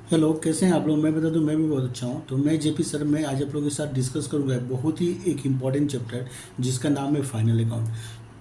Hello, कैसे हैं आप लोग। मैं बता दूं, मैं भी बहुत अच्छा हूं। तो मैं जेपी सर मैं आज आप लोगों के साथ डिस्कस करूंगा एक बहुत ही एक इम्पॉर्टेंट चैप्टर जिसका नाम है फाइनल अकाउंट।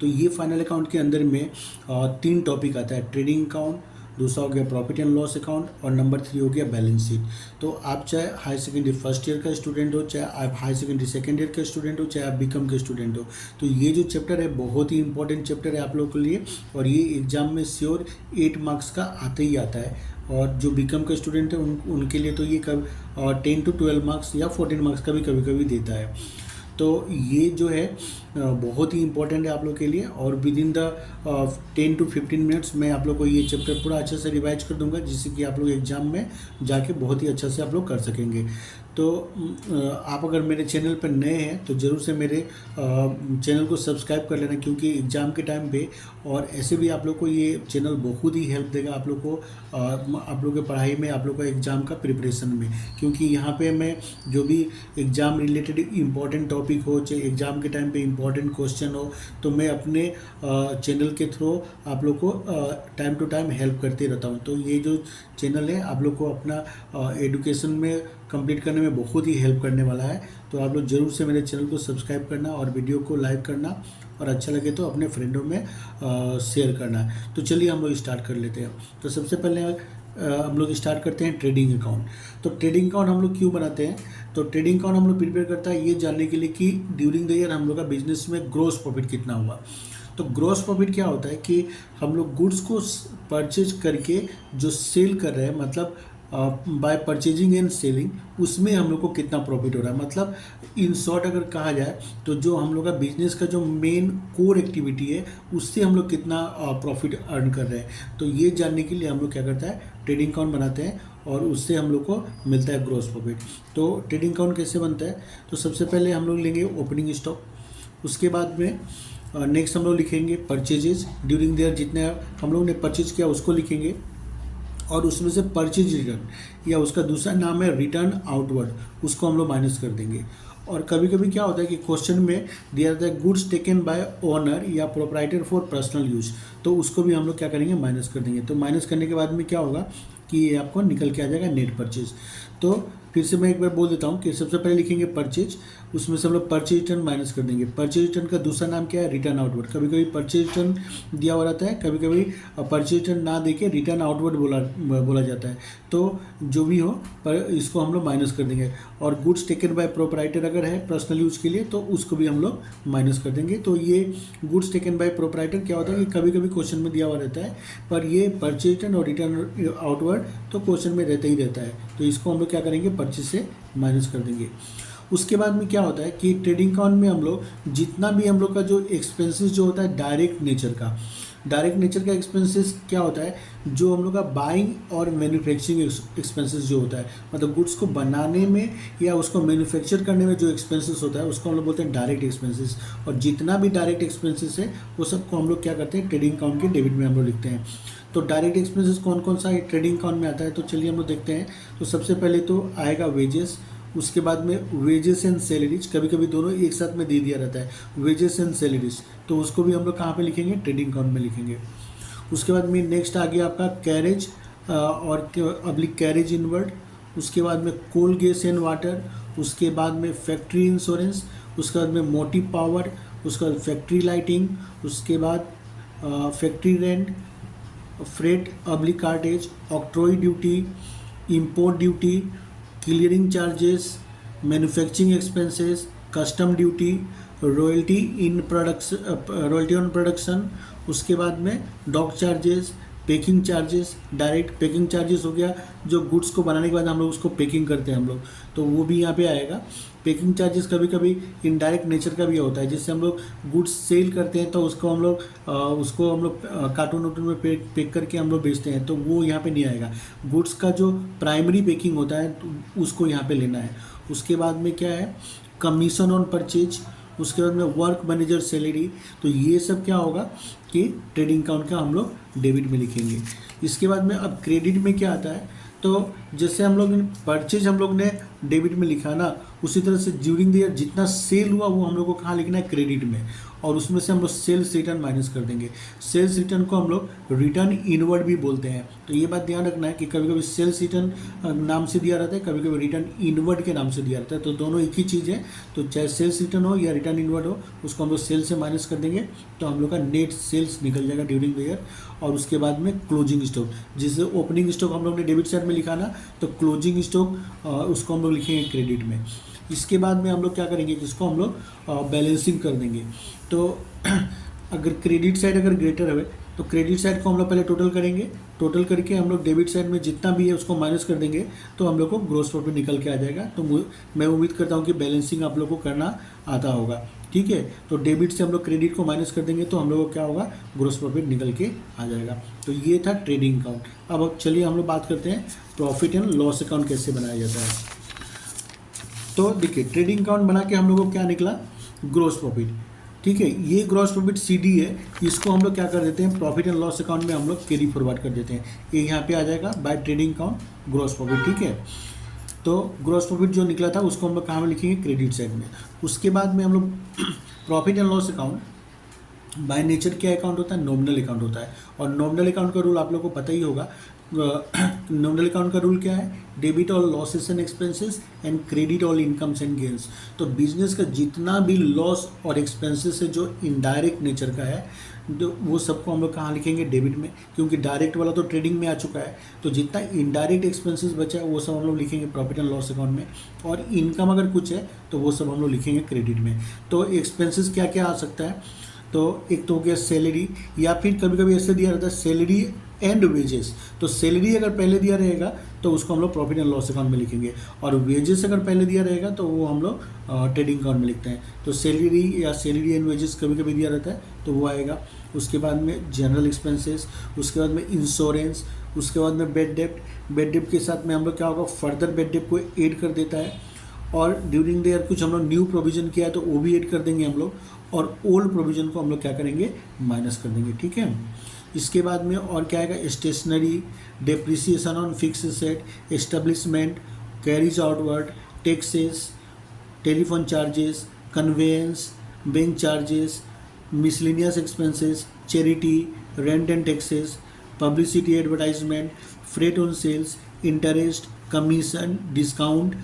तो ये फाइनल अकाउंट के अंदर में तीन टॉपिक आता है। ट्रेडिंग अकाउंट, दूसरा हो गया प्रॉफिट एंड लॉस अकाउंट, और नंबर 3 हो गया बैलेंस शीट। तो आप चाहे हाई सेकेंडरी फर्स्ट ईयर का स्टूडेंट हो, चाहे आप हाई सेकेंडरी सेकेंड ईयर का स्टूडेंट हो, चाहे आप बीकॉम के स्टूडेंट हो, तो ये जो चैप्टर है बहुत ही इंपॉर्टेंट चैप्टर है आप लोगों के लिए। और ये एग्जाम में श्योर 8 मार्क्स का आते ही आता है। और जो बीकॉम के स्टूडेंट हैं उनके लिए तो ये कब 10 to 12 मार्क्स या 14 मार्क्स का भी कभी कभी देता है। तो ये जो है बहुत ही इंपॉर्टेंट है आप लोग के लिए। और with in the 10 to 15 minutes मैं आप लोग को ये चैप्टर पूरा अच्छे से रिवाइज कर दूंगा, जिससे कि आप लोग एग्जाम में जाके बहुत ही अच्छा से आप लोग कर सकेंगे। तो आप अगर मेरे चैनल पर नए हैं तो ज़रूर से मेरे चैनल को सब्सक्राइब कर लेना, क्योंकि एग्ज़ाम के टाइम पे और ऐसे भी आप लोग को ये चैनल बहुत ही हेल्प देगा आप लोग को, आप लोग के पढ़ाई में, आप लोग का एग्ज़ाम का प्रिपरेशन में। क्योंकि यहाँ पे मैं जो भी एग्ज़ाम रिलेटेड इम्पॉर्टेंट टॉपिक हो, चाहे एग्ज़ाम के टाइम पे इम्पॉर्टेंट क्वेश्चन हो, तो मैं अपने चैनल के थ्रू आप लोग को टाइम टू टाइम हेल्प करते रहता हूँ। तो ये जो चैनल है आप लोग को अपना एडुकेशन में कंप्लीट करने में बहुत ही हेल्प करने वाला है। तो आप लोग ज़रूर से मेरे चैनल को सब्सक्राइब करना और वीडियो को लाइक करना, और अच्छा लगे तो अपने फ्रेंडों में शेयर करना। तो चलिए हम लोग स्टार्ट कर लेते हैं। तो सबसे पहले हम लोग स्टार्ट करते हैं ट्रेडिंग अकाउंट। तो ट्रेडिंग अकाउंट हम लोग क्यों बनाते हैं? तो ट्रेडिंग अकाउंट हम लोग प्रिपेयर करता है ये जानने के लिए कि ड्यूरिंग द ईयर हम लोग का बिजनेस में ग्रोस प्रॉफिट कितना हुआ। तो ग्रोस प्रॉफिट क्या होता है कि हम लोग गुड्स को परचेज करके जो सेल कर रहे हैं, मतलब बाय परचेजिंग एंड सेलिंग, उसमें हम लोग को कितना प्रॉफिट हो रहा है। मतलब इन शॉर्ट अगर कहा जाए तो जो हम लोग का बिजनेस का जो मेन कोर एक्टिविटी है, उससे हम लोग कितना प्रॉफिट अर्न कर रहे हैं। तो ये जानने के लिए हम लोग क्या करता है, ट्रेडिंग अकाउंट बनाते हैं, और उससे हम लोग को मिलता है ग्रोस प्रॉफिट। तो ट्रेडिंग अकाउंट कैसे बनता है? तो सबसे पहले हम लोग लेंगे ओपनिंग स्टॉक, उसके बाद में नेक्स्ट हम लोग लिखेंगे परचेजेज ड्यूरिंग देयर, जितने हम लोग ने परचेज किया उसको लिखेंगे, और उसमें से परचेज रिटर्न या उसका दूसरा नाम है रिटर्न आउटवर्ड, उसको हम लोग माइनस कर देंगे। और कभी कभी क्या होता है कि क्वेश्चन में दिया जाता है गुड्स टेकन बाय ओनर या प्रोप्राइटर फॉर पर्सनल यूज, तो उसको भी हम लोग क्या करेंगे, माइनस कर देंगे। तो माइनस करने के बाद में क्या होगा कि ये आपको निकल के आ जाएगा नेट परचेज। तो फिर से मैं एक बार बोल देता हूँ कि सबसे पहले लिखेंगे परचेज, उसमें से हम लोग परचेज रिटर्न माइनस कर देंगे। परचेज रिटर्न का दूसरा नाम क्या है, रिटर्न आउटवर्ड। कभी कभी परचेज रिटर्न दिया हुआ रहता है, कभी कभी परचेज रिटर्न ना देके रिटर्न आउटवर्ड बोला जाता है। तो जो भी हो, पर इसको हम लोग माइनस कर देंगे। और गुड्स टेकन बाय प्रोप्राइटर अगर है पर्सनल यूज के लिए, तो उसको भी हम लोग माइनस कर देंगे। तो ये गुड्स टेकन बाय प्रोप्राइटर क्या होता है कि कभी कभी क्वेश्चन में दिया हुआ रहता है, पर ये परचेज रिटर्न और रिटर्न आउटवर्ड तो क्वेश्चन में रहता ही रहता है। तो इसको हम लोग क्या करेंगे, परचेज से माइनस कर देंगे। उसके बाद में क्या होता है कि ट्रेडिंग अकाउंट में हम लोग जितना भी हम लोग का जो एक्सपेंसेस जो होता है डायरेक्ट नेचर का एक्सपेंसेस क्या होता है, जो हम लोग का बाइंग और मैन्युफैक्चरिंग एक्सपेंसेस जो होता है, मतलब गुड्स को बनाने में या उसको मैन्युफैक्चर करने में जो एक्सपेंसेस होता है, उसको हम लोग बोलते हैं डायरेक्ट एक्सपेंसेस। और जितना भी डायरेक्ट एक्सपेंसेस है वो सबको हम लोग क्या करते हैं, ट्रेडिंग अकाउंट के डेबिट में हम लोग लिखते हैं। तो डायरेक्ट एक्सपेंसेस कौन कौन सा ट्रेडिंग अकाउंट में आता है, तो चलिए हम लोग देखते हैं। तो सबसे पहले तो आएगा वेजेस, उसके बाद में वेजेस एंड सैलरीज, कभी कभी दोनों एक साथ में दे दिया रहता है, वेजेस एंड सैलरीज, तो उसको भी हम लोग कहाँ पे लिखेंगे, ट्रेडिंग अकाउंट में लिखेंगे। उसके बाद में नेक्स्ट आ गया आपका कैरेज और अब्लिक कैरेज इनवर्ड, उसके बाद में कोल गैस एंड वाटर, उसके बाद में फैक्ट्री इंश्योरेंस, उसके बाद में मोटिव पावर, उसके बाद फैक्ट्री लाइटिंग, उसके बाद फैक्ट्री रेंट, फ्रेट अब्लिक cartage, octroi duty, import duty, clearing charges, manufacturing expenses, custom duty, royalty on production, उसके बाद में dock charges, packing charges. Direct packing charges हो गया, जो गुड्स को बनाने के बाद हम लोग उसको पैकिंग करते हैं हम लोग, तो वो भी यहाँ पे आएगा। पैकिंग चार्जेस कभी कभी इनडायरेक्ट नेचर का भी होता है, जैसे हम लोग गुड्स सेल करते हैं तो उसको हम लोग कार्टून वाटून में पैक करके हम लोग बेचते हैं, तो वो यहाँ पे नहीं आएगा। गुड्स का जो प्राइमरी पैकिंग होता है तो उसको यहाँ पे लेना है। उसके बाद में क्या है, कमीशन ऑन परचेज, उसके बाद में वर्क मैनेजर सैलरी। तो ये सब क्या होगा कि ट्रेडिंग अकाउंट का हम लोग डेबिट में लिखेंगे। इसके बाद में अब क्रेडिट में क्या आता है, तो जैसे हम लोग परचेज हम लोग ने डेबिट में लिखा ना, उसी तरह से ड्यूरिंग द ईयर जितना सेल हुआ वो हम लोग को कहाँ लिखना है, क्रेडिट में। और उसमें से हम लोग सेल्स रिटर्न माइनस कर देंगे। सेल्स रिटर्न को हम लोग रिटर्न इनवर्ड भी बोलते हैं। तो ये बात ध्यान रखना है कि कभी कभी सेल्स रिटर्न नाम से दिया रहता है, कभी कभी रिटर्न इनवर्ड के नाम से दिया रहता है। तो दोनों एक ही चीज़ है। तो चाहे सेल्स रिटर्न हो या रिटर्न इनवर्ड हो, उसको हम लोग सेल से माइनस कर देंगे तो हम लोग का नेट सेल्स निकल जाएगा ड्यूरिंग द ईयर। और उसके बाद में क्लोजिंग स्टॉक, जिसे ओपनिंग स्टॉक हम लोग ने डेबिट साइड में लिखा ना, तो क्लोजिंग स्टॉक उसको हम लोग लिखेंगे क्रेडिट में। इसके बाद में हम लोग क्या करेंगे कि इसको हम लोग बैलेंसिंग कर देंगे। तो अगर क्रेडिट साइड अगर ग्रेटर है तो क्रेडिट साइड को हम लोग पहले टोटल करेंगे, टोटल करके हम लोग डेबिट साइड में जितना भी है उसको माइनस कर देंगे तो हम लोग को ग्रॉस प्रॉफिट निकल के आ जाएगा। तो मैं उम्मीद करता हूँ कि बैलेंसिंग आप लोग को करना आता होगा, ठीक है। तो डेबिट से हम लोग क्रेडिट को माइनस कर देंगे तो हम लोग को क्या होगा, ग्रॉस प्रॉफिट निकल के आ जाएगा। तो ये था ट्रेडिंग अकाउंट। अब चलिए हम लोग बात करते हैं प्रॉफिट एंड लॉस अकाउंट कैसे बनाया जाता है। तो देखिए ट्रेडिंग अकाउंट बना के हम लोग को क्या निकला, ग्रॉस प्रॉफिट, ठीक है। ये ग्रॉस प्रॉफिट CD है, इसको हम लोग क्या कर देते हैं, प्रॉफिट एंड लॉस अकाउंट में हम लोग कैरी फॉरवर्ड कर देते हैं। ये यहाँ पे आ जाएगा by trading account gross profit, ठीक है। तो ग्रॉस प्रॉफिट जो निकला था उसको हम लोग कहाँ में लिखेंगे, क्रेडिट साइड में। उसके बाद में हम लोग profit and loss account by nature क्या अकाउंट होता है, नॉमिनल अकाउंट होता है। और नॉमिनल अकाउंट का रूल आप लोग को पता ही होगा। नॉमिनल अकाउंट का रूल क्या है, debit all losses and expenses and credit all incomes and gains. तो बिजनेस का जितना भी लॉस और एक्सपेंसेस है जो इनडायरेक्ट नेचर का है, तो वो सबको हम लोग कहाँ लिखेंगे, डेबिट में, क्योंकि डायरेक्ट वाला तो ट्रेडिंग में आ चुका है। तो जितना इनडायरेक्ट एक्सपेंसेस बचा है वो सब हम लोग लिखेंगे प्रॉफिट एंड लॉस अकाउंट में। और इनकम अगर कुछ है तो वो सब हम लोग लिखेंगे क्रेडिट में। तो एक्सपेंसेस क्या क्या आ सकता है, तो एक तो हो गया सैलरी, या फिर कभी कभी ऐसे दिया रहता है सैलरी एंड वेजेस। तो सैलरी अगर पहले दिया रहेगा तो उसको हम लोग प्रॉफिट एंड लॉस अकाउंट में लिखेंगे, और वेजेस अगर पहले दिया रहेगा तो वो हम लोग ट्रेडिंग अकाउंट में लिखते हैं। तो सैलरी या सैलरी एंड वेजेस कभी कभी दिया रहता है तो वो आएगा। उसके बाद में जनरल एक्सपेंसेस, उसके बाद में इंश्योरेंस, उसके बाद में बेड डेप्ट। बेड डेप्ट के साथ में हम लोग क्या होगा, फर्दर बेड डेप्ट को ऐड कर देता है। और ड्यूरिंग द ईयर कुछ हम लोग न्यू प्रोविजन किया है तो वो भी ऐड कर देंगे हम लोग, और ओल्ड प्रोविजन को हम लोग क्या करेंगे, माइनस कर देंगे, ठीक है। इसके बाद में और क्या आएगा, stationery, depreciation on fix asset, establishment, carriage outward, taxes, telephone charges, conveyance, bank charges, miscellaneous expenses, charity, rent and taxes, publicity advertisement, freight on sales, interest, commission, discount.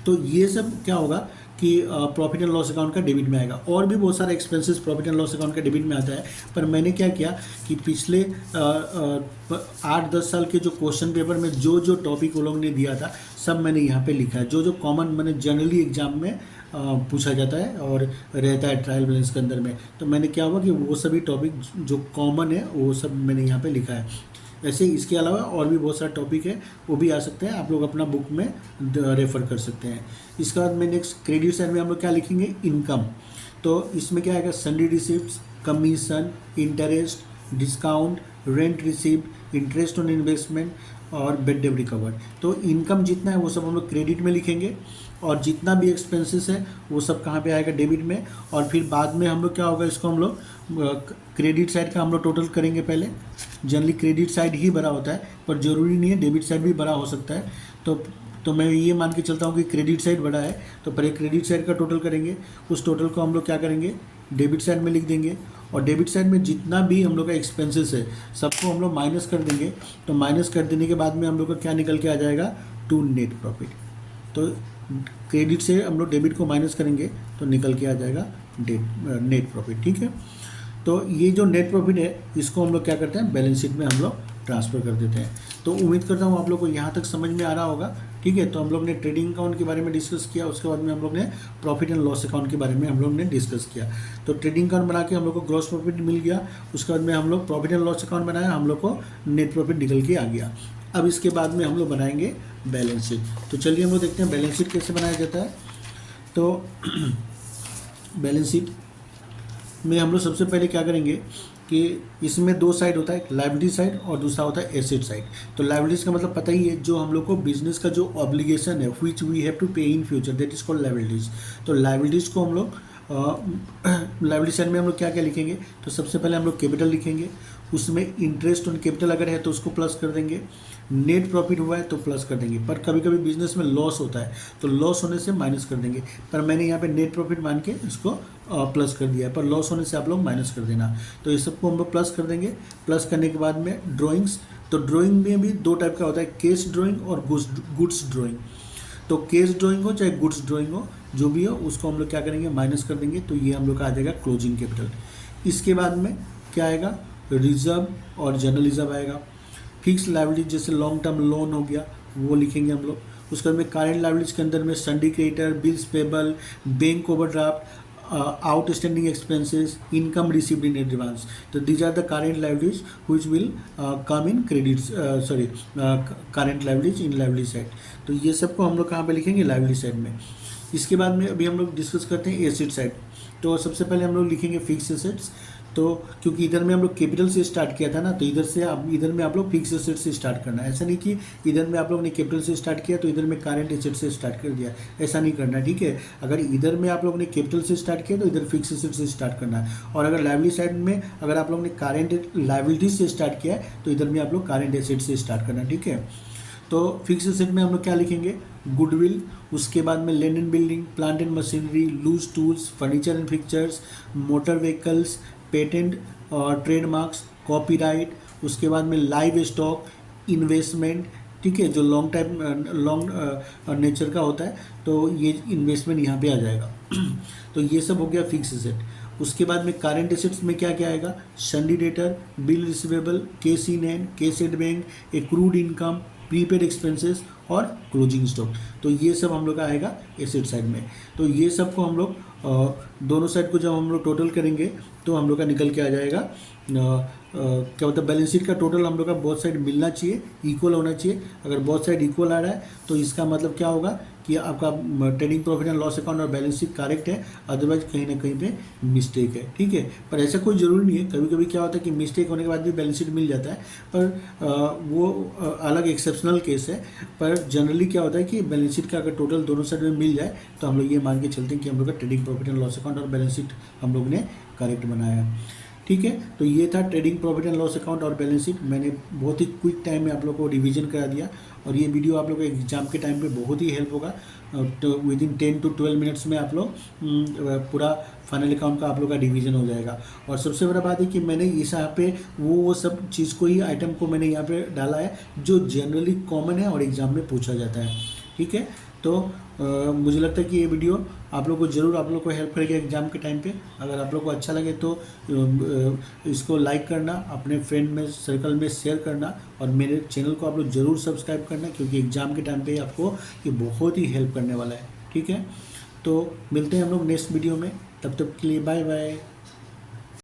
तो ये सब क्या होगा कि प्रॉफिट एंड लॉस अकाउंट का debit में आएगा। और भी बहुत सारे expenses profit and loss account का डेबिट में आता है। पर मैंने क्या किया कि पिछले 8-10 साल के जो क्वेश्चन पेपर में जो जो टॉपिक वो लोग ने दिया था सब मैंने यहाँ पे लिखा है। जो जो कॉमन मैंने जनरली एग्जाम में पूछा जाता है और रहता है ट्रायल बैलेंस के अंदर में, तो मैंने क्या हुआ कि वो सभी टॉपिक जो कॉमन है वो सब मैंने यहाँ पे लिखा है। ऐसे इसके अलावा और भी बहुत सारा टॉपिक है वो भी आ सकते हैं, आप लोग अपना बुक में रेफ़र कर सकते हैं। इसके बाद में नेक्स्ट क्रेडिट साइड में हम लोग क्या लिखेंगे, इनकम। तो इसमें क्या आएगा, सन्डी receipts, commission, interest, discount, rent receipt, interest on investment और बेड डेट रिकवर्ड। तो इनकम जितना है वो सब हम लोग क्रेडिट में लिखेंगे, और जितना भी एक्सपेंसेस है वो सब कहाँ पे आएगा, डेबिट में। और फिर बाद में हम लोग क्या होगा, इसको हम लोग क्रेडिट साइड का हम लोग टोटल करेंगे। पहले जनरली क्रेडिट साइड ही बड़ा होता है, पर ज़रूरी नहीं है, डेबिट साइड भी बड़ा हो सकता है। तो मैं ये मान के चलता हूँ कि क्रेडिट साइड बड़ा है, तो पहले क्रेडिट साइड का टोटल करेंगे। उस टोटल को हम लोग क्या करेंगे, डेबिट साइड में लिख देंगे। और डेबिट साइड में जितना भी हम लोग का एक्सपेंसेस है सबको हम लोग माइनस कर देंगे। तो माइनस कर देने के बाद में हम लोग का क्या निकल के आ जाएगा, टू नेट प्रॉफिट। तो क्रेडिट से हम लोग डेबिट को माइनस करेंगे तो निकल के आ जाएगा नेट प्रॉफिट, ठीक है। तो ये जो नेट प्रॉफिट है इसको हम लोग क्या करते हैं, बैलेंस शीट में हम लोग ट्रांसफ़र कर देते हैं। तो उम्मीद करता हूँ आप लोग को यहाँ तक समझ में आ रहा होगा, ठीक है। तो हम लोग ने ट्रेडिंग अकाउंट के बारे में डिस्कस किया, उसके बाद में हम लोग ने प्रॉफिट एंड लॉस अकाउंट के बारे में हम लोग ने डिस्कस किया। तो ट्रेडिंग अकाउंट बना के हम लोग को ग्रॉस प्रॉफिट मिल गया, उसके बाद में हम लोग प्रॉफिट एंड लॉस अकाउंट बनाया, हम लोग को नेट प्रॉफिट निकल के आ गया। अब इसके बाद में हम लोग बनाएंगे बैलेंस शीट। तो चलिए हम लोग देखते हैं बैलेंस शीट कैसे बनाया जाता है। तो बैलेंस शीट में हम लोग सबसे पहले क्या करेंगे कि इसमें दो साइड होता है, एक लायबिलिटी साइड और दूसरा होता है एसेट साइड। तो लायबिलिटीज का मतलब पता ही है, जो हम लोग को बिजनेस का जो ऑब्लिगेशन है व्हिच वी हैव टू पे in future, that is called liabilities. तो लायबिलिटीज को हम लोग लायबिलिटी साइड में हम लोग क्या क्या लिखेंगे, तो सबसे पहले हम लोग कैपिटल लिखेंगे, उसमें इंटरेस्ट ऑन कैपिटल अगर है तो उसको प्लस कर देंगे। नेट प्रॉफिट हुआ है तो प्लस कर देंगे, पर कभी कभी बिजनेस में लॉस होता है तो लॉस होने से माइनस कर देंगे। पर मैंने यहाँ पे नेट प्रॉफिट मान के इसको प्लस कर दिया है, पर लॉस होने से आप लोग माइनस कर देना। तो ये सबको हम लोग प्लस कर देंगे। प्लस करने के बाद में ड्राइंग्स, तो ड्राइंग में भी दो टाइप का होता है, केस ड्राइंग और गुड्स ड्राइंग। तो केस ड्राइंग हो चाहे गुड्स ड्राइंग हो, जो भी हो उसको हम लोग क्या करेंगे, माइनस कर देंगे। तो ये हम लोग का आ जाएगा क्लोजिंग कैपिटल। इसके बाद में क्या आएगा, रिजर्व और जनरल रिजर्व आएगा। फिक्स लाइबिलिटीज जैसे लॉन्ग टर्म लोन हो गया वो लिखेंगे हम लोग। उसके बाद में करेंट लाइबिलिटीज के अंदर में सन्डी creditor, bills payable, bank overdraft, outstanding expenses, income received in advance. So these are the current liabilities which will come in credits, current liabilities in liability side. तो ये सबको हम लोग कहाँ पे लिखेंगे, liability side में। इसके बाद में अभी हम लोग डिस्कस करते हैं एसेट साइड। तो सबसे पहले हम लोग लिखेंगे फिक्स एसेट्स। तो क्योंकि इधर में हम लोग कैपिटल से स्टार्ट किया था ना, तो इधर में आप लोग फिक्स एसेट से स्टार्ट करना है। ऐसा नहीं कि इधर में आप लोग ने कैपिटल से स्टार्ट किया तो इधर में करेंट एसेट से स्टार्ट कर दिया, ऐसा नहीं करना, ठीक है। अगर इधर में आप लोग ने कैपिटल से स्टार्ट किया तो इधर फिक्स एसेट से स्टार्ट करना है। और अगर लाइबिलिटी साइड में अगर आप लोग ने करेंट लाइबिलिटीज से स्टार्ट किया है तो इधर में आप लोग करेंट एसेट से स्टार्ट करना, ठीक है। तो फिक्स एसेट में हम लोग क्या लिखेंगे, गुडविल, उसके बाद में land and building, plant and machinery, loose tools, furniture and fixtures, motor vehicles, patent और ट्रेडमार्क्स, कॉपीराइट, उसके बाद में लाइव स्टॉक, इन्वेस्टमेंट, ठीक है, जो लॉन्ग नेचर का होता है तो ये इन्वेस्टमेंट यहाँ पे आ जाएगा। तो ये सब हो गया फिक्स एसेट। उसके बाद में करेंट एसेट्स में क्या क्या आएगा, सन्डी debtor, bill receivable, case in hand, case at bank, accrued income, prepaid expenses और क्लोजिंग स्टॉक। तो ये सब हम लोग का आएगा एसेट साइड में। तो ये सब को हम लोग दोनों साइड को जब हम लोग टोटल करेंगे तो हम लोग का निकल के आ जाएगा क्या होता है, बैलेंस शीट का टोटल हम लोग का बोथ साइड मिलना चाहिए, इक्वल होना चाहिए। अगर बोथ साइड इक्वल आ रहा है तो इसका मतलब क्या होगा कि आपका trading profit and loss account और बैलेंस शीट करेक्ट है, अदरवाइज कहीं ना कहीं पे मिस्टेक है, ठीक है। पर ऐसा कोई ज़रूरी नहीं है, कभी कभी क्या होता है कि मिस्टेक होने के बाद भी बैलेंस शीट मिल जाता है, पर वो अलग एक्सेप्शनल केस है। पर जनरली क्या होता है कि बैलेंस शीट का अगर टोटल दोनों साइड में मिल जाए तो हम लोग ये मान के चलते हैं कि हम लोग का trading profit and loss account और बैलेंस शीट हम लोग ने करेक्ट बनाया है, ठीक है। तो ये था trading profit and loss account और बैलेंस शीट। मैंने बहुत ही क्विक टाइम में आप लोग को रिवीजन करा दिया और ये वीडियो आप लोग को एग्जाम के टाइम पे बहुत ही हेल्प होगा। तो विद इन 10 to 12 मिनट्स में आप लोग पूरा फाइनल अकाउंट का आप लोग का रिवीजन हो जाएगा। और सबसे बड़ा बात है कि मैंने इस यहाँ पे वो सब चीज़ को ही आइटम को मैंने यहाँ पे डाला है जो जनरली कॉमन है और एग्ज़ाम में पूछा जाता है, ठीक है। तो मुझे लगता है कि ये वीडियो आप लोग को ज़रूर आप लोग को हेल्प करेगा एग्ज़ाम के टाइम पे। अगर आप लोग को अच्छा लगे तो इसको लाइक करना, अपने फ्रेंड में सर्कल में शेयर करना और मेरे चैनल को आप लोग ज़रूर सब्सक्राइब करना, क्योंकि एग्ज़ाम के टाइम पे आपको ये बहुत ही हेल्प करने वाला है, ठीक है। तो मिलते हैं हम लोग नेक्स्ट वीडियो में, तब तक के लिए बाय बाय।